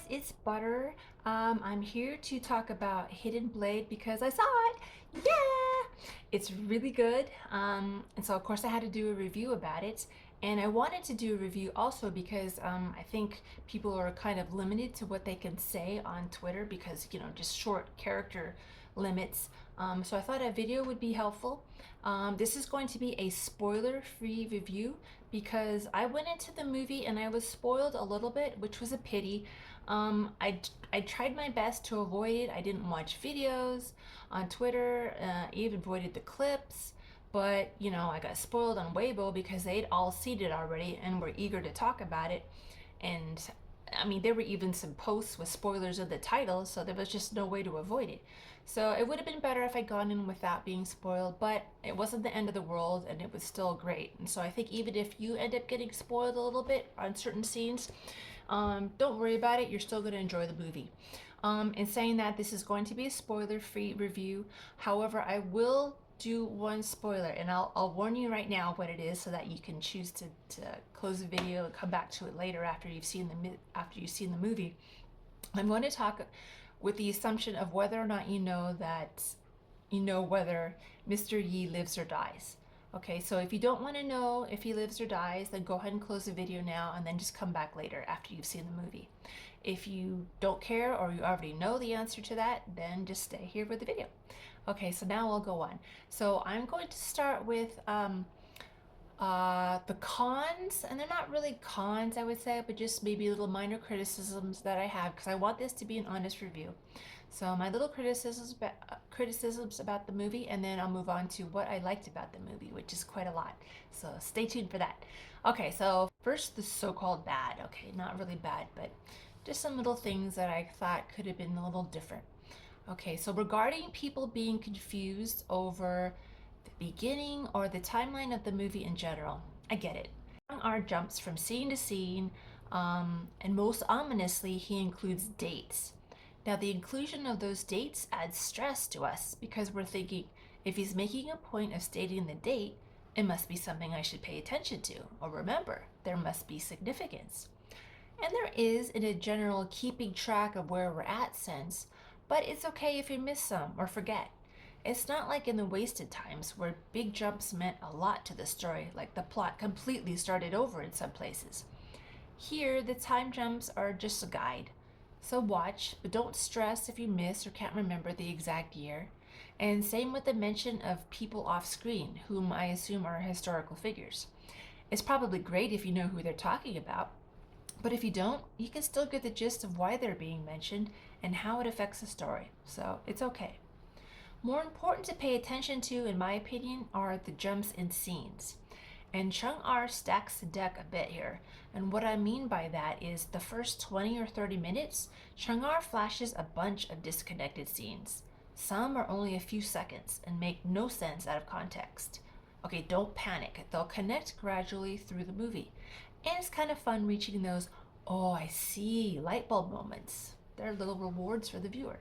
it's Butter. I'm here to talk about Hidden Blade because I saw it. Yeah! It's really good. And so of course I had to do a review about it. And I wanted to do a review also because I think people are kind of limited to what they can say on Twitter because, just short character limits. So I thought a video would be helpful. This is going to be a spoiler-free review because I went into the movie and I was spoiled a little bit, which was a pity. I tried my best to avoid it. I didn't watch videos on Twitter, even avoided the clips. But, I got spoiled on Weibo because they'd all seen it already and were eager to talk about it. And I mean, there were even some posts with spoilers of the title, so there was just no way to avoid it. So it would have been better if I'd gone in without being spoiled, but it wasn't the end of the world and it was still great. And so I think even if you end up getting spoiled a little bit on certain scenes, don't worry about it. You're still going to enjoy the movie. In saying that, this is going to be a spoiler-free review. However, I will do one spoiler, and I'll warn you right now what it is so that you can choose to close the video and come back to it later after you've seen the movie. I'm going to talk with the assumption of whether or not you know whether Mr. Yi lives or dies. Okay, so if you don't want to know if he lives or dies, then go ahead and close the video now and then just come back later after you've seen the movie. If you don't care or you already know the answer to that, then just stay here with the video. Okay, so now I'll go on. So I'm going to start with the cons, and they're not really cons, I would say, but just maybe little minor criticisms that I have because I want this to be an honest review. So my little criticisms about the movie, and then I'll move on to what I liked about the movie, which is quite a lot. So stay tuned for that. Okay, so first the so-called bad. Okay, not really bad, but just some little things that I thought could have been a little different. Okay, so regarding people being confused over the beginning or the timeline of the movie in general, I get it. Our jumps from scene to scene, and most ominously, he includes dates. Now, the inclusion of those dates adds stress to us because we're thinking, if he's making a point of stating the date, it must be something I should pay attention to or remember. There must be significance. And there is in a general keeping track of where we're at sense, but it's okay if you miss some or forget. It's not like in the wasted times where big jumps meant a lot to the story, like the plot completely started over in some places. Here, the time jumps are just a guide. So watch, but don't stress if you miss or can't remember the exact year. And same with the mention of people off screen, whom I assume are historical figures. It's probably great if you know who they're talking about, but if you don't, you can still get the gist of why they're being mentioned and how it affects the story, so it's okay. More important to pay attention to, in my opinion, are the jumps in scenes. And Chung-ar stacks the deck a bit here. And what I mean by that is the first 20 or 30 minutes, Chung-ar flashes a bunch of disconnected scenes. Some are only a few seconds and make no sense out of context. Okay, don't panic. They'll connect gradually through the movie. And it's kind of fun reaching those, oh, I see, light bulb moments. They're little rewards for the viewer.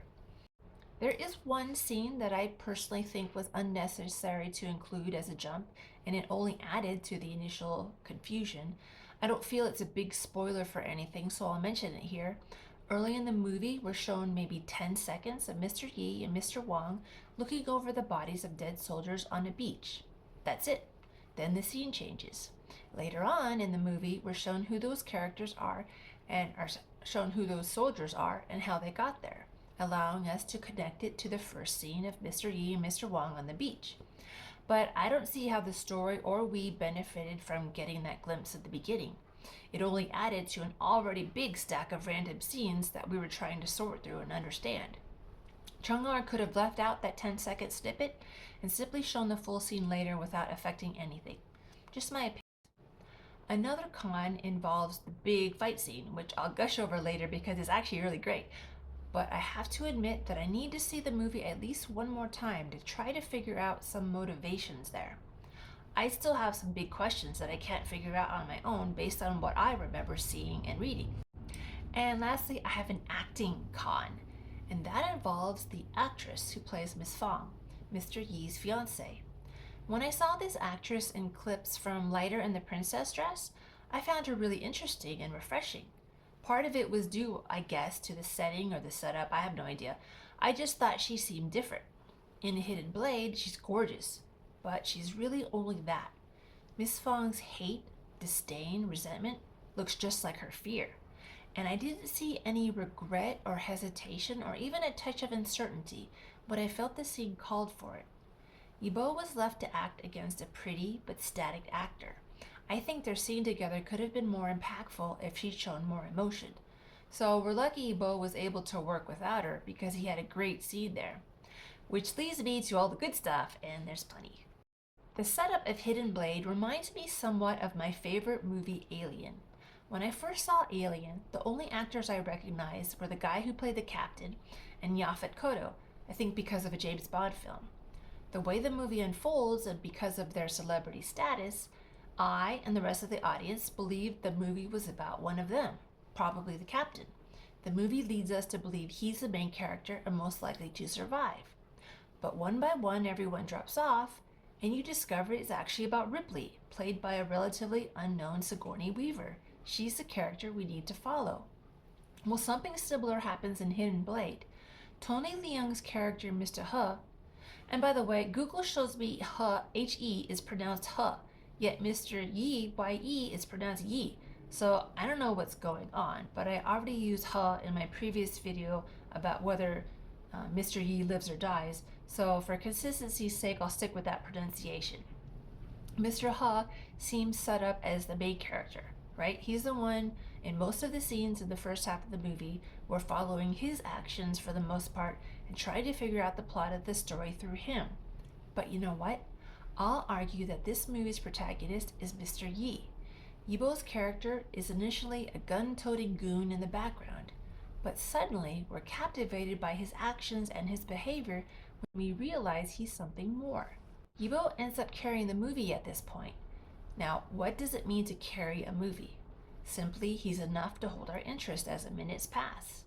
There is one scene that I personally think was unnecessary to include as a jump, and it only added to the initial confusion. I don't feel it's a big spoiler for anything, so I'll mention it here. Early in the movie, we're shown maybe 10 seconds of Mr. Yi and Mr. Wang looking over the bodies of dead soldiers on a beach. That's it. Then the scene changes. Later on in the movie, we're shown who those characters are and are shown who those soldiers are and how they got there, allowing us to connect it to the first scene of Mr. Yi and Mr. Wang on the beach. But I don't see how the story or we benefited from getting that glimpse at the beginning. It only added to an already big stack of random scenes that we were trying to sort through and understand. Chung-ar could have left out that 10-second snippet and simply shown the full scene later without affecting anything. Just my opinion. Another con involves the big fight scene, which I'll gush over later because it's actually really great. But I have to admit that I need to see the movie at least one more time to try to figure out some motivations there. I still have some big questions that I can't figure out on my own based on what I remember seeing and reading. And lastly, I have an acting con, and that involves the actress who plays Miss Fong, Mr. Yi's fiancée. When I saw this actress in clips from Lighter and the Princess Dress, I found her really interesting and refreshing. Part of it was due, I guess, to the setting or the setup. I have no idea. I just thought she seemed different. In Hidden Blade, she's gorgeous, but she's really only that. Miss Fong's hate, disdain, resentment looks just like her fear. And I didn't see any regret or hesitation or even a touch of uncertainty, but I felt the scene called for it. Yibo was left to act against a pretty but static actor. I think their scene together could have been more impactful if she'd shown more emotion. So we're lucky Yibo was able to work without her because he had a great scene there. Which leads me to all the good stuff, and there's plenty. The setup of Hidden Blade reminds me somewhat of my favorite movie, Alien. When I first saw Alien, the only actors I recognized were the guy who played the captain and Yaphet Kotto, I think because of a James Bond film. The way the movie unfolds and because of their celebrity status, I and the rest of the audience believed the movie was about one of them, probably the captain. The movie leads us to believe he's the main character and most likely to survive. But one by one, everyone drops off, and you discover it's actually about Ripley, played by a relatively unknown Sigourney Weaver. She's the character we need to follow. Well, something similar happens in Hidden Blade. Tony Leung's character, Mr. He, and by the way, Google shows me He, is pronounced He, yet Mr. Yi, Y-E, is pronounced Yi. So I don't know what's going on, but I already used He in my previous video about whether Mr. Yi lives or dies, so for consistency's sake, I'll stick with that pronunciation. Mr. He seems set up as the main character, right? He's the one in most of the scenes in the first half of the movie. We're following his actions for the most part and trying to figure out the plot of the story through him. But you know what? I'll argue that this movie's protagonist is Mr. Yi. Yibo's character is initially a gun-toting goon in the background, but suddenly we're captivated by his actions and his behavior when we realize he's something more. Yibo ends up carrying the movie at this point. Now, what does it mean to carry a movie? Simply, he's enough to hold our interest as the minutes pass.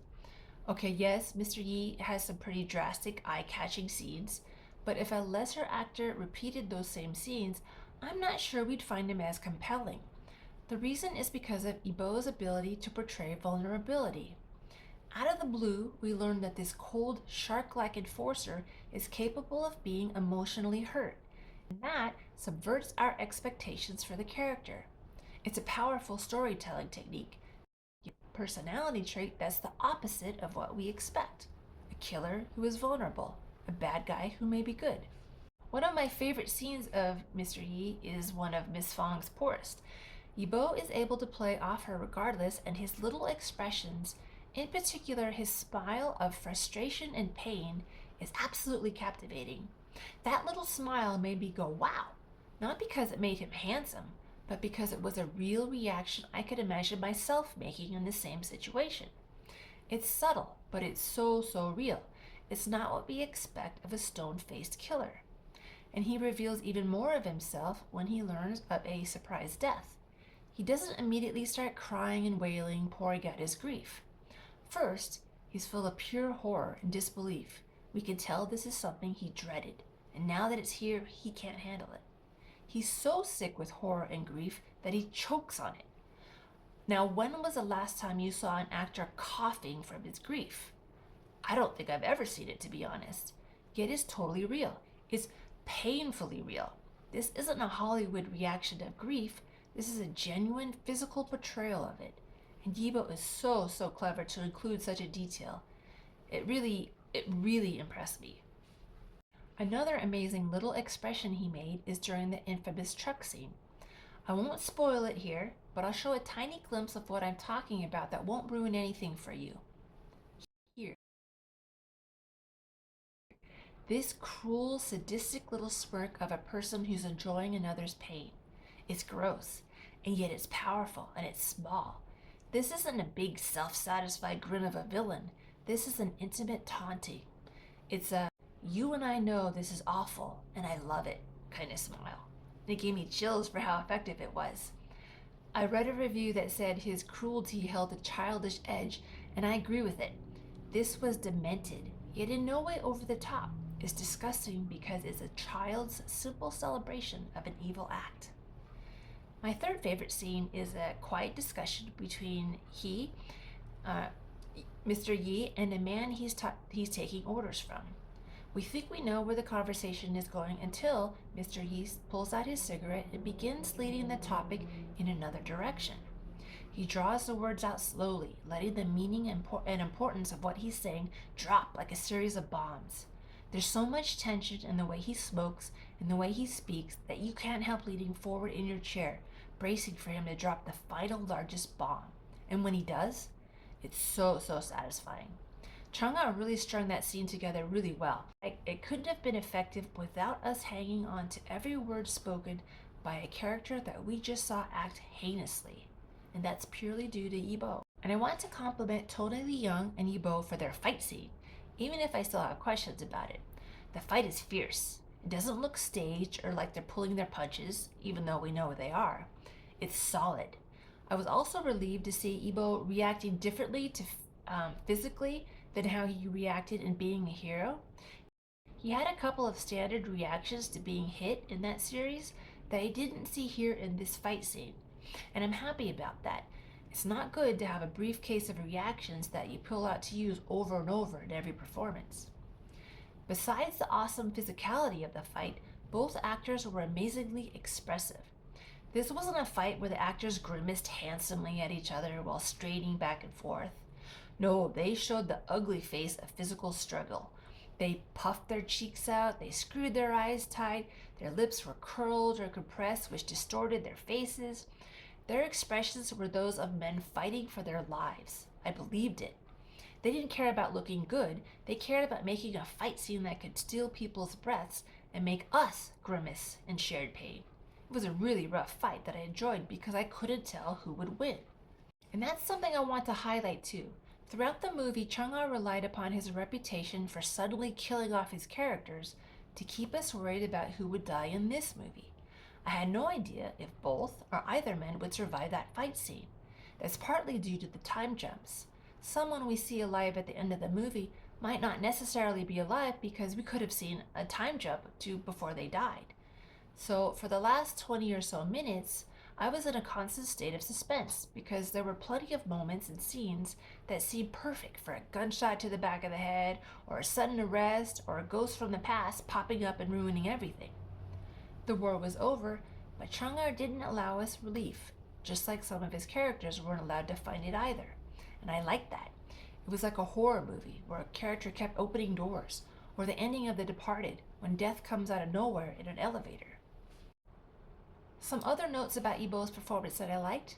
Okay, yes, Mr. Yi has some pretty drastic, eye-catching scenes, but if a lesser actor repeated those same scenes, I'm not sure we'd find him as compelling. The reason is because of Yibo's ability to portray vulnerability. Out of the blue, we learn that this cold, shark-like enforcer is capable of being emotionally hurt, and that subverts our expectations for the character. It's a powerful storytelling technique, a personality trait that's the opposite of what we expect. A killer who is vulnerable, a bad guy who may be good. One of my favorite scenes of Mr. Yi is one of Miss Fong's poorest. Yibo is able to play off her regardless, and his little expressions, in particular his smile of frustration and pain, is absolutely captivating. That little smile made me go, wow, not because it made him handsome, but because it was a real reaction I could imagine myself making in the same situation. It's subtle, but it's so real. It's not what we expect of a stone-faced killer. And he reveals even more of himself when he learns of a surprise death. He doesn't immediately start crying and wailing, pouring out his grief. First, he's full of pure horror and disbelief. We can tell this is something he dreaded, and now that it's here, he can't handle it. He's so sick with horror and grief that he chokes on it. Now, when was the last time you saw an actor coughing from his grief? I don't think I've ever seen it, to be honest. Yet it's totally real. It's painfully real. This isn't a Hollywood reaction of grief. This is a genuine physical portrayal of it. And Yibo is so clever to include such a detail. It really impressed me. Another amazing little expression he made is during the infamous truck scene. I won't spoil it here, but I'll show a tiny glimpse of what I'm talking about that won't ruin anything for you. Here. This cruel, sadistic little smirk of a person who's enjoying another's pain. It's gross, and yet it's powerful, and it's small. This isn't a big, self-satisfied grin of a villain. This is an intimate taunting. It's a, you and I know this is awful, and I love it, kind of smile. And it gave me chills for how effective it was. I read a review that said his cruelty held a childish edge, and I agree with it. This was demented, yet in no way over the top. It's disgusting because it's a child's simple celebration of an evil act. My third favorite scene is a quiet discussion between he uh, Mr. Yi and a man he's taking orders from. We think we know where the conversation is going until Mr. Yi pulls out his cigarette and begins leading the topic in another direction. He draws the words out slowly, letting the meaning and importance of what he's saying drop like a series of bombs. There's so much tension in the way he smokes and the way he speaks that you can't help leaning forward in your chair, bracing for him to drop the final largest bomb. And when he does, it's so satisfying. Chang'e really strung that scene together really well. It couldn't have been effective without us hanging on to every word spoken by a character that we just saw act heinously. And that's purely due to Yibo. And I want to compliment Tony Leung and Yibo for their fight scene, even if I still have questions about it. The fight is fierce. It doesn't look staged or like they're pulling their punches, even though we know they are. It's solid. I was also relieved to see Yibo reacting differently to physically than how he reacted in being a hero. He had a couple of standard reactions to being hit in that series that I didn't see here in this fight scene, and I'm happy about that. It's not good to have a briefcase of reactions that you pull out to use over and over in every performance. Besides the awesome physicality of the fight, both actors were amazingly expressive. This wasn't a fight where the actors grimaced handsomely at each other while straining back and forth. No, they showed the ugly face of physical struggle. They puffed their cheeks out, they screwed their eyes tight, their lips were curled or compressed, which distorted their faces. Their expressions were those of men fighting for their lives. I believed it. They didn't care about looking good, they cared about making a fight scene that could steal people's breaths and make us grimace in shared pain. It was a really rough fight that I enjoyed because I couldn't tell who would win. And that's something I want to highlight too. Throughout the movie, Chang'e relied upon his reputation for suddenly killing off his characters to keep us worried about who would die in this movie. I had no idea if both or either men would survive that fight scene. That's partly due to the time jumps. Someone we see alive at the end of the movie might not necessarily be alive because we could have seen a time jump to before they died. So for the last 20 or so minutes, I was in a constant state of suspense because there were plenty of moments and scenes that seemed perfect for a gunshot to the back of the head, or a sudden arrest, or a ghost from the past popping up and ruining everything. The war was over, but Chang'e didn't allow us relief, just like some of his characters weren't allowed to find it either. And I liked that. It was like a horror movie where a character kept opening doors, or the ending of The Departed when death comes out of nowhere in an elevator. Some other notes about Yibo's performance that I liked.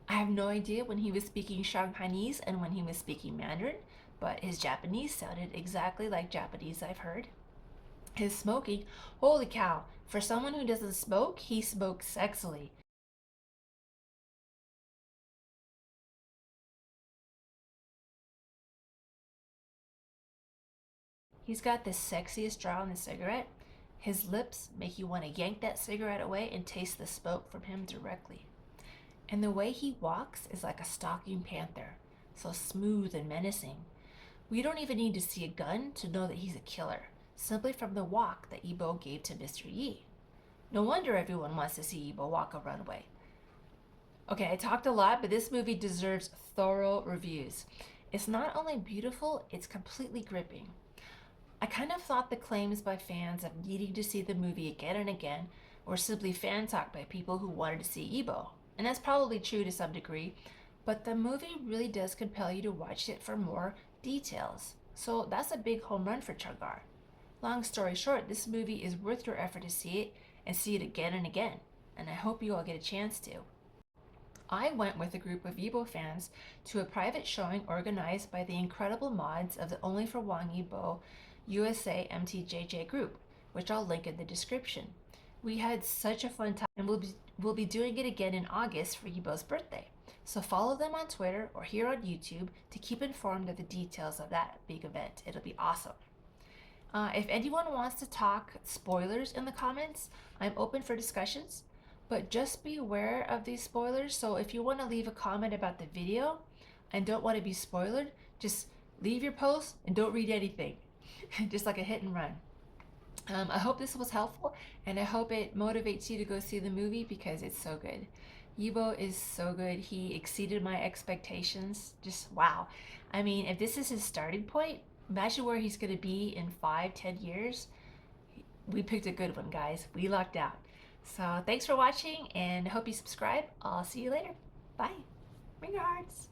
I have no idea when he was speaking Shanghainese and when he was speaking Mandarin, but his Japanese sounded exactly like Japanese I've heard. His smoking, holy cow, for someone who doesn't smoke, he smokes sexily. He's got the sexiest draw on the cigarette. His lips make you want to yank that cigarette away and taste the smoke from him directly. And the way he walks is like a stalking panther, so smooth and menacing. We don't even need to see a gun to know that he's a killer, simply from the walk that Yibo gave to Mr. Yi. No wonder everyone wants to see Yibo walk a runway. Okay, I talked a lot, but this movie deserves thorough reviews. It's not only beautiful, it's completely gripping. I kind of thought the claims by fans of needing to see the movie again and again were simply fan talk by people who wanted to see Yibo. And that's probably true to some degree, but the movie really does compel you to watch it for more details. So that's a big home run for Chang'e. Long story short, this movie is worth your effort to see it and see it again and again, and I hope you all get a chance to. I went with a group of Yibo fans to a private showing organized by the incredible mods of the Only for Wang Yibo USA MTJJ group, which I'll link in the description. We had such a fun time, and we'll be doing it again in August for Yibo's birthday. So follow them on Twitter or here on YouTube to keep informed of the details of that big event. It'll be awesome. If anyone wants to talk spoilers in the comments, I'm open for discussions, but just be aware of these spoilers. So if you want to leave a comment about the video and don't want to be spoiled, just leave your post and don't read anything. Just like a hit and run. I hope this was helpful, and I hope it motivates you to go see the movie because it's so good. Yibo is so good. He exceeded my expectations. Just wow. I mean, if this is his starting point, imagine where he's going to be in 5, 10 years. We picked a good one, guys. We lucked out. So thanks for watching and hope you subscribe. I'll see you later. Bye. Ring your hearts.